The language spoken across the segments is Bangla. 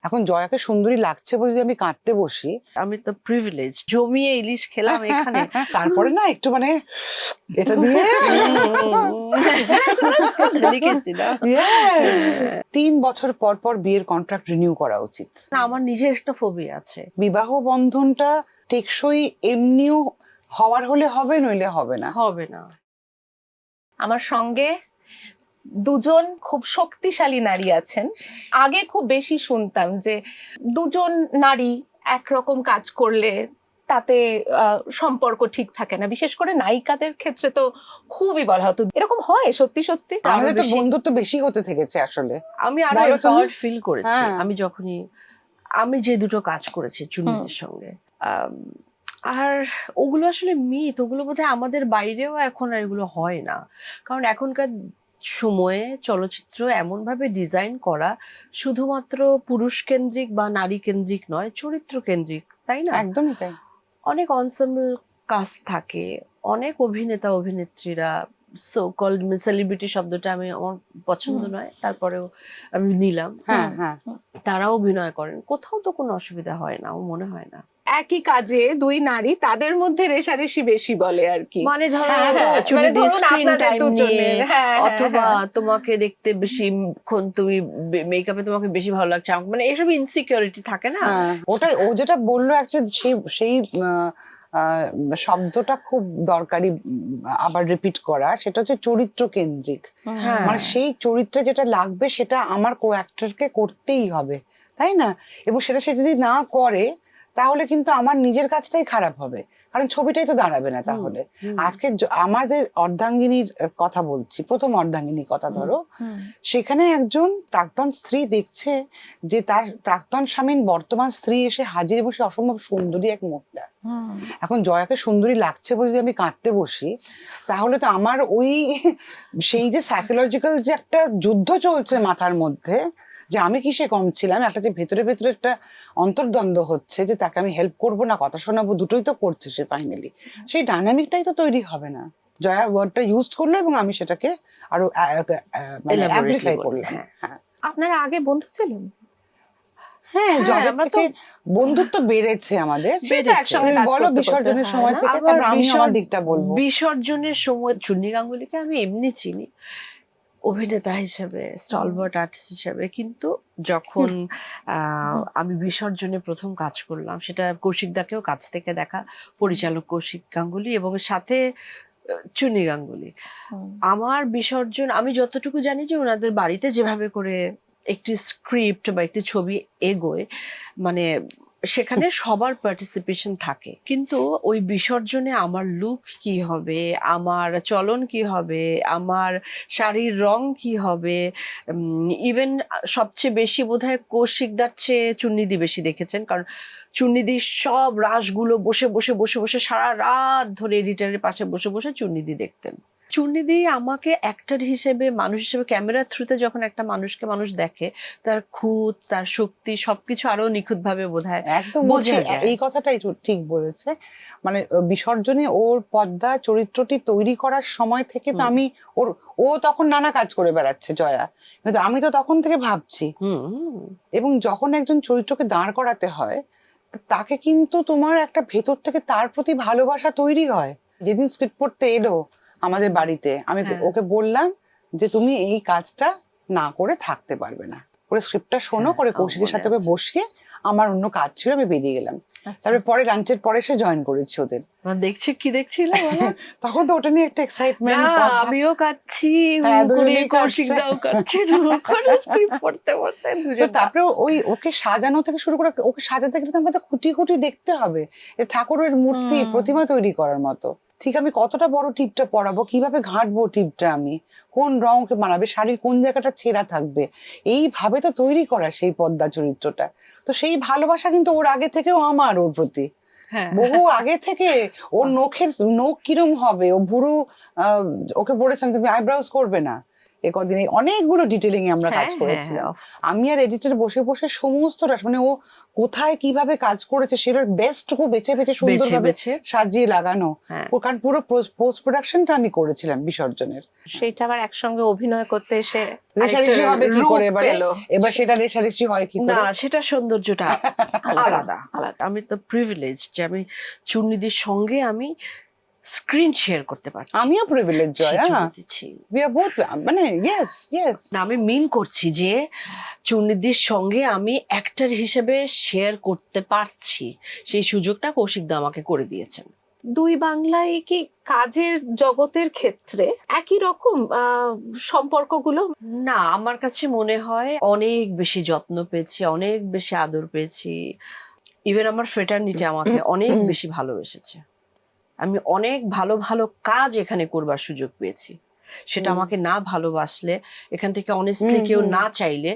এখন জয়াকে সুন্দরী লাগছে বলে যদি আমি কাঁদতে বসি, আমি তো প্রিভিলেজ, জমিয়ে ইলিশ খেলাম এখানে। তারপরে না একটু মানে এটা দিয়ে লিখেছি না। Yes! 3 বছর পর পর বিয়ের কন্ট্রাক্ট রিনিউ করা উচিত। আমার নিজের একটা ফোবিয়া আছে। বিবাহ বন্ধনটা টেকসই এমনিও হওয়ার হলে হবে, নইলে হবে না। হবে না। আমার সঙ্গে দুজন খুব শক্তিশালী নারী আছেন। আগে খুব বেশি শুনতাম যে দুজন নারী একরকম কাজ করলে তাতে সম্পর্ক ঠিক থাকে না, বিশেষ করে নায়িকাদের ক্ষেত্রে তো খুবই বলা হতো। এরকম হয় সত্যি সত্যি? আমাদের তো বেশি। বন্ধুত্ব বেশি হতে থেকেছে আসলে। আমি আরো বলো তুমি। এম্পাওয়ার্ড ফিল করেছি হ্যাঁ। আমি যে দুটো কাজ করেছি চুন্নিদের সঙ্গে। আর ওগুলো আসলে মিথ, ওগুলো বোধহয় আমাদের বাইরেও এখন আর এগুলো হয় না। কারণ এখনকার সময়ে চলচ্চিত্র এমন ভাবে ডিজাইন করা শুধুমাত্র পুরুষ কেন্দ্রিক বা নারী কেন্দ্রিক নয়, চরিত্র কেন্দ্রিক, তাই না? একদমই তাই। অনেক অনসেম্বল কাস্ট থাকে, অনেক অভিনেতা অভিনেত্রীরা, সো কল্ড সেলিব্রিটি শব্দটা আমার পছন্দ নয়, তারপরেও আমি নিলাম। হ্যাঁ হ্যাঁ। তারাও অভিনয় করেন, কোথাও তো কোনো অসুবিধা হয় না, আমার মনে হয় না। একই কাজে দুই নারী, তাদের মধ্যে রেষারেষি বেশি বলে আর কি। মানে ধরো হ্যাঁ, হ্যাঁ, মানে ধরুন স্ক্রিন আপনাদের টাইম দুজনের, নিয়ে, হ্যাঁ, হ্যাঁ, অথবা হ্যাঁ। তোমাকে দেখতে বেশিক্ষণ তুমি মেকআপে তোমাকে বেশি ভালো লাগছে, মানে এসব ইনসিকিউরিটি থাকে না। হ্যাঁ, ওটাই ও যেটা বললো অ্যাকচুয়ালি সেই শব্দটা খুব দরকারি আবার রিপিট করা, সেটা হচ্ছে চরিত্র কেন্দ্রিক। হ্যাঁ। মানে সেই চরিত্রে যেটা লাগবে সেটা আমার কো অ্যাক্টরকে করতেই হবে, তাই না? এবং সেটা সে যদি না করে তাহলে কিন্তু আমার নিজের কাজটাই খারাপ হবে, কারণ ছবিটাই তো দাঁড়াবে না তাহলে। আজকে আমাদের অর্ধাঙ্গিনীর কথা বলছি, প্রথম অর্ধাঙ্গিনীর কথা ধরো, সেখানে একজন প্রাক্তন স্ত্রী দেখছে যে তার প্রাক্তন স্বামীর বর্তমান স্ত্রী এসে হাজির বসে অসম্ভব সুন্দরী এক মহিলা। এখন জয়াকে সুন্দরী লাগছে বলে যদি আমি কাঁদতে বসি, তাহলে তো আমার ওই সেই যে সাইকোলজিক্যাল যে একটা যুদ্ধ চলছে মাথার মধ্যে, যে আমি কিসে কম ছিলাম, একটা যে ভেতরে ভেতরে একটা অন্তর্দ্বন্দ্ব হচ্ছে যে তাকে আমি হেল্প করবো না কথা শোনাবো, দুটোই তো করছে সে ফাইনালি, সেই ডাইনামিকটাই তো তৈরি হবে না। জয়া ওয়ার্ডটা ইউজ করলো এবং আমি সেটাকে আরো মানে অ্যামপ্লিফাই করলাম। হ্যাঁ আপনারা আগে বন্ধু ছিলেন? হ্যাঁ, জগৎ আমরা থেকে বন্ধুত্ব বেড়েছে আমাদের। সেটা একসঙ্গে তুমি কাজ বলো করতে করতে, বিসর্জনের হ্যাঁ, সময় না? থেকে, তারপর আমি আমার দিকটা বলবো। বিসর্জনের সময় চুন্নি গাঙ্গুলিকে আমি এমনি চিনি অভিনেতা হিসেবে, স্টলওয়ার্ট আর্টিস্ট হিসেবে, কিন্তু যখন আমি বিসর্জনে প্রথম কাজ করলাম, সেটা কৌশিক দাকেও কাছ থেকে দেখা, পরিচালক কৌশিক গাঙ্গুলি এবং সাথে চুন্নি গাঙ্গুলি। আমার বিসর্জন, আমি যতটুকু জানি যে ওনাদের বাড়িতে যেভাবে করে একটি স্ক্রিপ্ট বা একটি ছবি এগোয়, মানে সেখানে সবার পার্টিসিপেশন থাকে, কিন্তু ওই বিসর্জনে আমার লুক কি হবে, আমার চলন কি হবে, আমার শাড়ির রং কি হবে, ইভেন সবচেয়ে বেশি বোধহয় কৌশিকদার চেয়ে চুন্নিদি বেশি দেখেছেন, কারণ চুন্নিদি সব রাসগুলো বসে বসে বসে বসে সারা রাত ধরে এডিটারের পাশে বসে বসে চুন্নিদি দেখতেন। চুন্নিদি আমাকে অ্যাক্টর হিসেবে, মানুষ হিসেবে, ক্যামেরার থ্রুতে যখন একটা মানুষকে মানুষ দেখে, তার খুঁত, তার শক্তি সবকিছু আরো নিখুঁত ভাবে বোধহয় একদম বোঝা যায়। এই কথাটাই ঠিক বলেছে। মানে বিসর্জনে ওর পদ্মা চরিত্রটি তৈরি করার সময় থেকে তো আমি ও তখন নানা কাজ করে বেড়াচ্ছে জয়া, কিন্তু আমি তো তখন থেকে ভাবছি। এবং যখন একজন চরিত্রকে দাঁড় করাতে হয়, তাকে কিন্তু তোমার একটা ভেতর থেকে তার প্রতি ভালোবাসা তৈরি হয়। যেদিন স্ক্রিপ্ট পড়তে এলো আমাদের বাড়িতে, আমি ওকে বললাম যে তুমি এই কাজটা না করে থাকতে পারবে না, করে স্ক্রিপ্টটা শোনো, করে কৌশিকের সাথে ওকে বসিয়ে, আমার অন্য কাজ ছিল, আমি বেরিয়ে গেলাম। তারপরে পরে লাঞ্চের পরে সে জয়েন করেছি ওদের। দেখছি কি দেখছিল তখন তো ওটা নিয়ে একটা এক্সাইটমেন্ট, আমিও কাচ্ছি, কৌশিক দাও কাচ্ছি, স্ক্রিপ্ট পড়তে পড়তে দুজন। তারপরে ওই ওকে সাজানো থেকে শুরু করে, ওকে সাজাতে গেলে তো আমাদের খুঁটি খুঁটি দেখতে হবে, ঠাকুরের মূর্তি প্রতিমা তৈরি করার মতো। ঠিক আমি কতটা বড় টিপটা পরাবো, কিভাবে ঘাঁটবো টিপটা, আমি কোন রং ওকে মানাবে, শাড়ির কোন জায়গাটা ছেঁড়া থাকবে, এইভাবে তো তৈরি করা সেই পদ্মা চরিত্রটা। তো সেই ভালোবাসা কিন্তু ওর আগে থেকেও আমার ওর প্রতি, বহু আগে থেকে। ওর নখ কিরম হবে, ও ভুরু, ওকে বলেছিলাম তুমি আইব্রাউজ করবে না, এ কদিনে অনেকগুলো ডিটেলিং এ আমরা কাজ করেছিলাম। আমি আর এডিটর বসে বসে সমস্ত মানে ও কোথায় কিভাবে কাজ করেছে সেটার বেস্টটুকু বেছে বেছে সুন্দরভাবে সাজিয়ে লাগানো, কারণ পুরো পোস্ট প্রোডাকশনটা আমি করেছিলাম বিসর্জনের। সেটা আবার একসঙ্গে অভিনয় করতে এসে রেশারেশি হবে কি করে এবার সেটা রেশারেশি হয় কি করে? না, সেটা সৌন্দর্যটা আলাদা আলাদা। আমি তো প্রিভিলেজ যে আমি চূর্ণীদির সঙ্গে আমি স্ক্রিন শেয়ার করতে পারছি। আমিও privilege Jaya, we are both, মানে ইয়েস ইয়েস। না, আমি মিন করছি যে চূর্ণীদির সঙ্গে আমি অ্যাক্টর হিসেবে শেয়ার করতে পারছি, সেই সুযোগটা কৌশিকদা আমাকে করে দিয়েছেন। দুই বাংলায় কি কাজের জগতের ক্ষেত্রে একই রকম সম্পর্কগুলো? না, আমার কাছে মনে হয় অনেক বেশি যত্ন পেয়েছি, অনেক বেশি আদর পেয়েছি। ইভেন আমার ফ্রেটার্নিটি আমাকে অনেক বেশি ভালোবেসেছে। আমি অনেক ভালো ভালো কাজ এখানে করবার সুযোগ পেয়েছি। সেটা আমাকে না ভালোবাসলে, এখান থেকে অনেস্টলি কেউ না চাইলে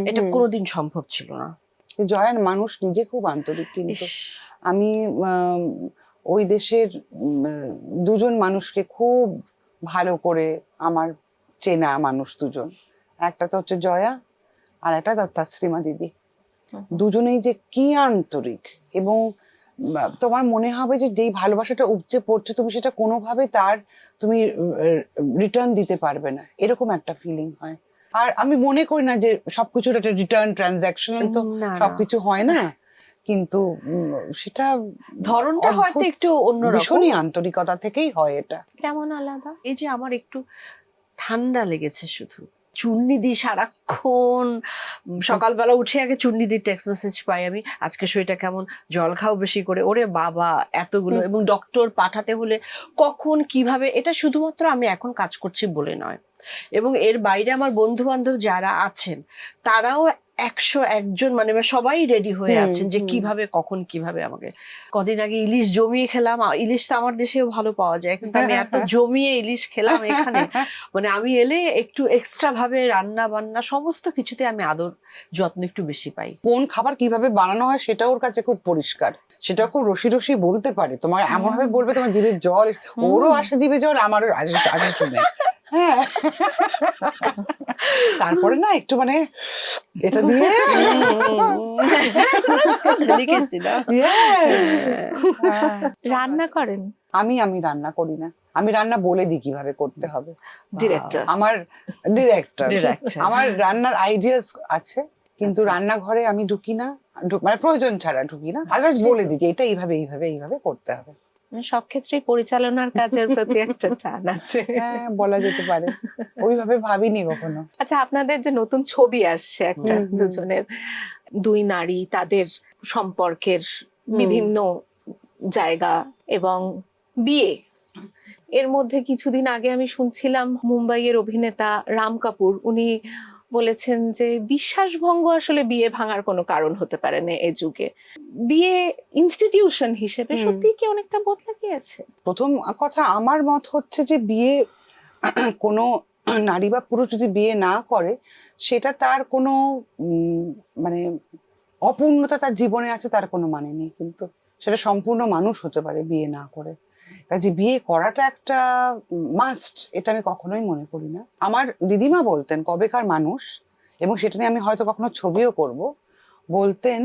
এটা কোনোদিন সম্ভব ছিল না। জয়ান মানুষ নিজে খুব আন্তরিক, কিন্তু আমি ওই দেশের দুজন মানুষকে খুব ভালো করে আমার চেনা মানুষ দুজন, একটা তো হচ্ছে জয়া আর একটা তাসরিমা দিদি। দুজনেই যে কি আন্তরিক, এবং তোমার মনে হবে যে যেই ভালোবাসাটা উপচে পড়ছে তুমি সেটা কোনোভাবে তুমি রিটার্ন দিতে পারবে না, এরকম একটা ফিলিং হয়। আর আমি মনে করি না যে সবকিছুর একটা রিটার্ন ট্রানজাকশনাল তো সবকিছু হয় না, কিন্তু সেটা ধরনটা হয়তো একটু অন্যরকম, ভীষণই আন্তরিকতা থেকেই হয়। এটা কেমন আলাদা? এই যে আমার একটু ঠান্ডা লেগেছে, শুধু চূর্ণীদি সারাক্ষণ সকালবেলা উঠে আগে চূর্ণীদির টেক্সট মেসেজ পাই আমি, আজকে শরীরটা কেমন, জল খাও বেশি করে, ওরে বাবা এতগুলো। এবং ডক্টর পাঠাতে হলে কখন কিভাবে, এটা শুধুমাত্র আমি এখন কাজ করছি বলে নয়, এবং এর বাইরে আমার বন্ধু বান্ধব যারা আছেন তারাও 101 জন, মানে সবাই রেডি হয়ে আছেন যে কিভাবে কখন কিভাবে আমাকে। কদিন আগে ইলিশ জমিয়ে খেলাম, ইলিশ তো আমার দেশেও ভালো পাওয়া যায়, কিন্তু আমি এত জমিয়ে ইলিশ খেলাম এখানে, মানে আমি এলে একটু এক্সট্রা ভাবে রান্না বান্না সমস্ত কিছুতে আমি আদর যত্ন একটু বেশি পাই। কোন খাবার কিভাবে বানানো হয় সেটা ওর কাছে খুব পরিষ্কার, সেটা খুব রসি রসি বলতে পারে, তোমার এমন ভাবে বলবে তোমার জিভে জল, ওরও আসে জিভে জল, আমারও আসে শুনে। হ্যাঁ, তারপরে না একটু মানে এটা দিয়ে রান্না করেন? আমি রান্না করি না, আমি রান্না বলে দিই কিভাবে করতে হবে। ডিরেক্টর, আমার ডিরেক্টর, আমার রান্নার আইডিয়াস আছে, কিন্তু রান্নাঘরে আমি ঢুকি না, মানে প্রয়োজন ছাড়া ঢুকি না, আদারওয়াইজ বলে দিই যে এটা এইভাবে এইভাবে এইভাবে করতে হবে। সব ক্ষেত্রেই পরিচালনার কাজের প্রতি একটা টান আছে। হ্যাঁ, বলা যেতে পারে, ওইভাবে ভাবিনি কখনো। আচ্ছা, আপনাদের যে নতুন ছবি আসছে একটা, দুজনের, দুই নারী, তাদের সম্পর্কের বিভিন্ন জায়গা এবং বিয়ে, এর মধ্যে কিছুদিন আগে আমি শুনছিলাম মুম্বাইয়ের অভিনেতা রাম কাপুর, উনি বলেছেন যে বিশ্বাসভঙ্গ আসলে বিয়ে ভাঙার কোনো কারণ হতে পারে না এ যুগে। বিয়ে ইনস্টিটিউশন হিসেবে সত্যি কি অনেকটা বদলে গিয়েছে? প্রথম কথা, আমার মত হচ্ছে যে বিয়ে কোনো নারী বা পুরুষ যদি বিয়ে না করে সেটা তার কোনো মানে অপূর্ণতা তার জীবনে আছে তার কোনো মানে নেই, কিন্তু সেটা সম্পূর্ণ মানুষ হতে পারে বিয়ে না করে। কাজে বিয়ে করাটা একটা মাস্ট, এটা আমি কখনোই মনে করি না। আমার দিদিমা বলতেন কবেকার মানুষ, এবং সেটা নিয়ে আমি হয়তো কখনো ছবিও করব, বলতেন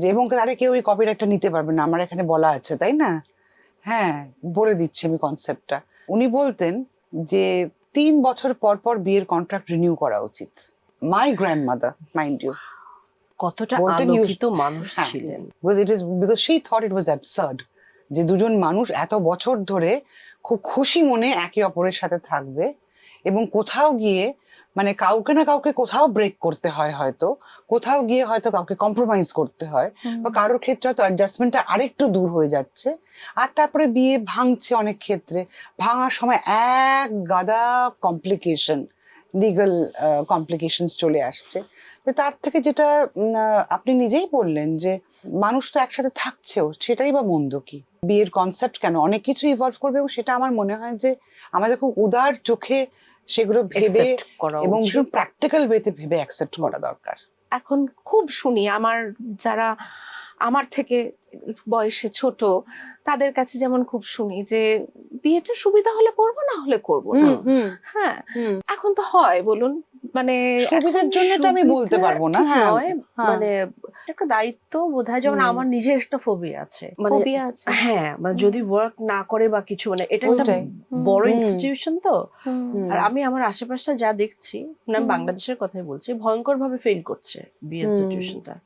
যে, এবং তারা কেউ ওই কপিরাইটটা নিতে পারবে না, আমার এখানে বলা আছে তাই না, হ্যাঁ বলে দিচ্ছি আমি কনসেপ্টটা। উনি বলতেন যে 3 বছর পর পর বিয়ের কন্ট্রাক্ট রিনিউ করা উচিত। মাই গ্র্যান্ডমাদার, মাইন্ড ইউ, কতটা আলোকিত মানুষ ছিলেন। because she thought it was absurd যে দুজন মানুষ এত বছর ধরে খুব খুশি মনে একে অপরের সাথে থাকবে, এবং কোথাও গিয়ে মানে কাউকে না কাউকে কোথাও ব্রেক করতে হয়, হয়তো কোথাও গিয়ে হয়তো কাউকে কম্প্রোমাইজ করতে হয়, বা কারোর ক্ষেত্রে হয়তো অ্যাডজাস্টমেন্টটা আরেকটু দূর হয়ে যাচ্ছে, আর তারপরে বিয়ে ভাঙছে। অনেক ক্ষেত্রে ভাঙার সময় এক গাদা কমপ্লিকেশন, লিগাল কমপ্লিকেশনস চলে আসছে। তার থেকে যেটা আপনি নিজেই বললেন যে মানুষ তো একসাথে থাকছেও, সেটাই বা মন্দ কি? বিয়ের কনসেপ্ট কেন, অনেক কিছু ইভলভ করবে, এবং সেটা আমার মনে হয় যে আমাদের খুব উদার চোখে সেগুলো ভেবে এবং ভীষণ প্র্যাকটিক্যাল ওয়েতে ভেবে অ্যাকসেপ্ট করা দরকার। এখন খুব শুনি, আমার যারা আমার থেকে বয়সে ছোট, তাদের কাছে যেমন খুব শুনি যে বিয়েটা সুবিধা হলে করব, না হলে করব না। হ্যাঁ, এখন তো হয় বলুন, মানে সুবিধার জন্য তো আমি বলতে সুবিধা পারবো না। ঠিক হ্যাঁ, নয়, হ্যাঁ। মানে একটা দায়িত্ব বোধহয়, যেমন আমার নিজের একটা ফোবিয়া আছে, মানে ফোবিয়া আছে। হ্যাঁ, মানে যদি ওয়ার্ক না করে বা কিছু, মানে এটা একটা ওইটাই। বড় হুম। ইনস্টিটিউশন তো। হুম। আর আমি আমার আশেপাশে যা দেখছি, মানে আমি বাংলাদেশের কথাই বলছি, ভয়ঙ্কর ভাবে ফেল করছে বিয়ে ইনস্টিটিউশনটা।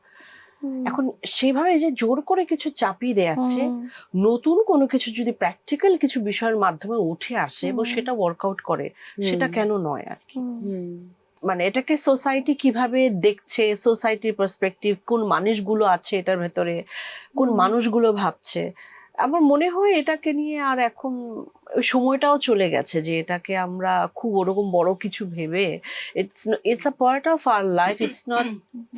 এখন সেইভাবে যে জোর করে কিছু চাপিয়ে দেয়াচ্ছে, নতুন কোনো কিছু যদি প্র্যাকটিক্যাল কিছু বিষয়ের মাধ্যমে উঠে আসে এবং সেটা ওয়ার্কআউট করে, সেটা কেন নয় আর কি। মানে এটাকে সোসাইটি কিভাবে দেখছে, সোসাইটির পার্সপেক্টিভ, কোন মানুষগুলো আছে এটার ভেতরে, কোন মানুষগুলো ভাবছে, আমার মনে হয় এটাকে নিয়ে আর এখন ওই সময়টাও চলে গেছে যে এটাকে আমরা খুব ওরকম বড় কিছু ভেবে, it's a part of our life, it's not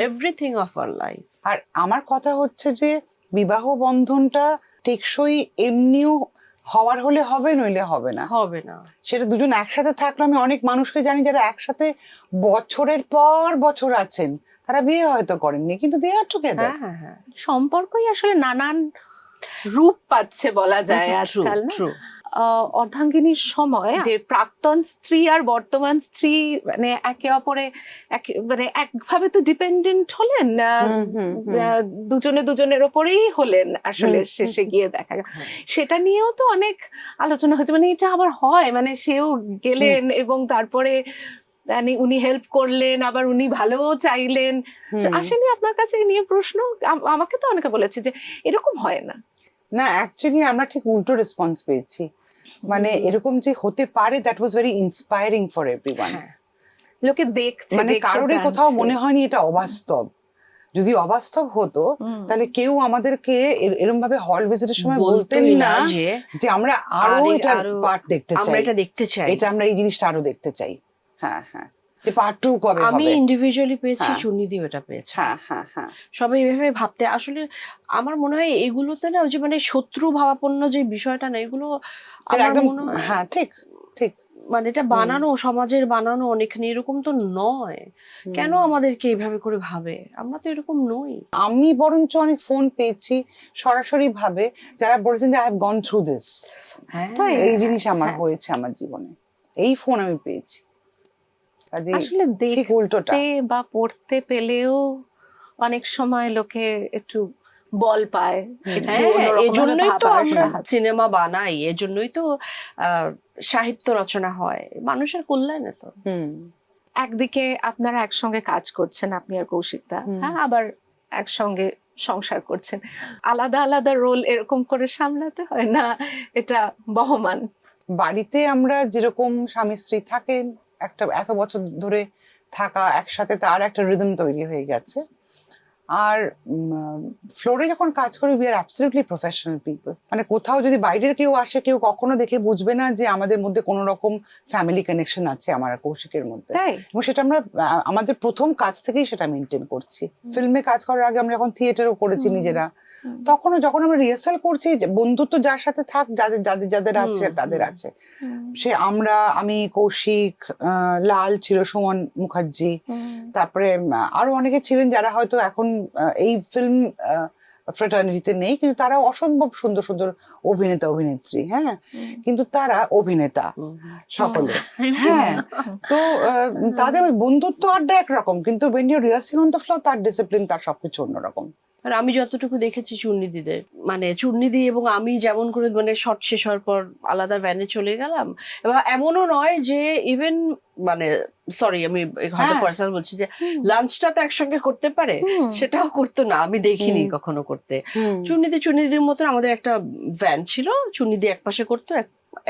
everything of our life. আর আমার কথা হচ্ছে যে বিবাহ বন্ধনটা টেকসই এমনিও হওয়ার হলে হবে, নইলে হবে না। হবে না। সেটা দুজন একসাথে থাকলে, আমি অনেক মানুষকে জানি যারা একসাথে বছরের পর বছর আছেন, তারা বিয়ে হয়তো করেননি, কিন্তু দে আর টুগেদার। হ্যাঁ হ্যাঁ হ্যাঁ, সম্পর্কই আসলে নানান রূপ পাচ্ছে বলা যায় আজকাল না। ট্রু। অর্ধাঙ্গিনীর সময় যে প্রাক্তন স্ত্রী আর বর্তমান স্ত্রী মানে একে অপরে মানে একভাবে তো ডিপেন্ডেন্ট হলেন, দুজনে দুজনের ওপরেই হলেন আসলে শেষে গিয়ে দেখা গেল। সেটা নিয়েও তো অনেক আলোচনা হয়েছে, মানে এটা আবার হয়, মানে সেও গেলেন এবং তারপরে মানে উনি হেল্প করলেন, আবার উনি ভালোও চাইলেন। আসেনি আপনার কাছে এই নিয়ে প্রশ্ন? আমাকে তো অনেকে বলেছে যে এরকম হয় না। না, অ্যাকচুয়ালি আমরা ঠিক উল্টো রেসপন্স পেয়েছি। মানে এরকম যে হতে পারে, that was very inspiring for everyone. লোকে দেখছে, মানে কারোরই কোথাও মনে হয়নি এটা অবাস্তব। যদি অবাস্তব হতো তাহলে কেউ আমাদেরকে এরকম ভাবে হল ভিজিটের সময় বলতেন না যে আমরা আরো এটার পার্ট দেখতে চাই, আমরা এটা দেখতে চাই, এটা আমরা এই জিনিসটা আরো দেখতে চাই। হ্যাঁ হ্যাঁ, যে পার্ট 2 কবে হবে। আমি ইন্ডিভিজুয়ালি পেয়েছি, চুন্নিদিও এটা পেয়েছে। হ্যাঁ হ্যাঁ হ্যাঁ, সবাই এভাবে ভাবতে, আসলে আমার মনে হয় এগুলোতে না, যে মানে শত্রু ভাবাপন্ন যে বিষয়টা না, এগুলো আমার মনে হয়, হ্যাঁ ঠিক ঠিক, মানে এটা বানানো, সমাজের বানানো অনেকখানি, এরকম তো নয়। কেন আমাদেরকে এইভাবে করে ভাবে? আমরা তো এরকম নই। আমি বরঞ্চ অনেক ফোন পেয়েছি সরাসরি ভাবে যারা বলেছেন যে I have gone through this, এই জিনিস আমার হয়েছে আমার জীবনে, এই ফোন আমি পেয়েছি। আসলে ঠিক উল্টোটা, দেখতে বা পড়তে পেলেও অনেক সময় লোকে একটু বল পায়। এজন্যই তো আমরা সিনেমা বানাই, এজন্যই তো সাহিত্য রচনা হয়, মানুষের কল্যাণে তো। একদিকে আপনারা একসঙ্গে কাজ করছেন, আপনি আর কৌশিকদা, হ্যাঁ, আবার একসঙ্গে সংসার করছেন, আলাদা আলাদা রোল এরকম করে সামলাতে হয় না? এটা বহমান। বাড়িতে আমরা যেরকম স্বামী স্ত্রী থাকেন, একটা এত বছর ধরে থাকা একসাথে, তার একটা রিদম তৈরি হয়ে গেছে। আর ফ্লোরে যখন কাজ করি, we are absolutely professional people. মানে কোথাও যদি বাইরের কেউ আসে, কেউ কখনো দেখে বুঝবে না যে আমাদের মধ্যে কোনো রকম ফ্যামিলি কানেকশন আছে আমার আর কৌশিকের মধ্যে। এবং সেটা আমরা আমাদের প্রথম কাজ থেকেই সেটা মেনটেন করছি। ফিল্মে কাজ করার আগে আমরা যখন থিয়েটারও করেছি নিজেরা, তখনও যখন আমরা রিহার্সাল করছি, বন্ধুত্ব যার সাথে থাক, যাদের যাদের যাদের আছে তাদের আছে। সে আমি, কৌশিক, লাল ছিল, সুমন মুখার্জি, তারপরে আরো অনেকে ছিলেন যারা হয়তো এখন এই ফিল্ম ফ্রেটার্নিটিতে নেই, কিন্তু তারা অসম্ভব সুন্দর সুন্দর অভিনেতা অভিনেত্রী। হ্যাঁ, কিন্তু তারা অভিনেতা সকলে। হ্যাঁ, তো তাদের বন্ধুত্ব আড্ডা একরকম, কিন্তু when you're rehearsing on the floor, তার ডিসিপ্লিন, তার সবকিছু অন্যরকম। আর আমি যতটুকু দেখেছি চুন্নিদিদের, মানে চুন্নিদি এবং আমি যেমন করে, মানে শট শেষ হওয়ার পর আলাদা ভ্যানে চলে গেলাম, এবং এমনও নয় যে ইভেন, মানে সরি আমি হয়তো পার্সোনাল বলছি, যে লাঞ্চটা তো একসঙ্গে করতে পারে, সেটাও করতো না, আমি দেখিনি কখনো করতে। চুন্নিদির মতো আমাদের একটা ভ্যান ছিল, চুন্নিদি এক পাশে করতো,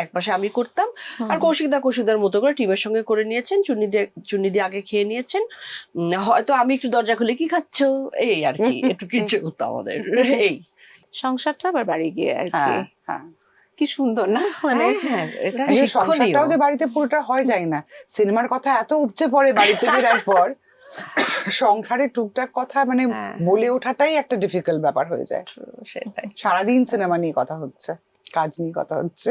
এক পাশে আমি করতাম, আর কৌশিকদার মতো করে টিমের সঙ্গে করে নিয়েছেন। চুন্নিদি আগে খেয়ে নিয়েছেন, হয়তো আমি একটু দরজা খুলে কি খাচ্ছ এই আর কি, একটু কিছু হতো আমাদের। এই সংসারটা আবার বাড়ি গিয়ে আর কি, কি সুন্দর না? মানে এটা সংসারটাও যে বাড়িতে পুরোটা হয় যায় না। সিনেমার কথা এত উপচে পড়ে বাড়িতে ফেরার পর, সংসারের টুকটাক কথা মানে বলে ওঠাটাই একটা ডিফিকাল্ট ব্যাপার হয়ে যায়। সেটাই, সারাদিন সিনেমা নিয়ে কথা হচ্ছে, কাজ নিয়ে কথা হচ্ছে।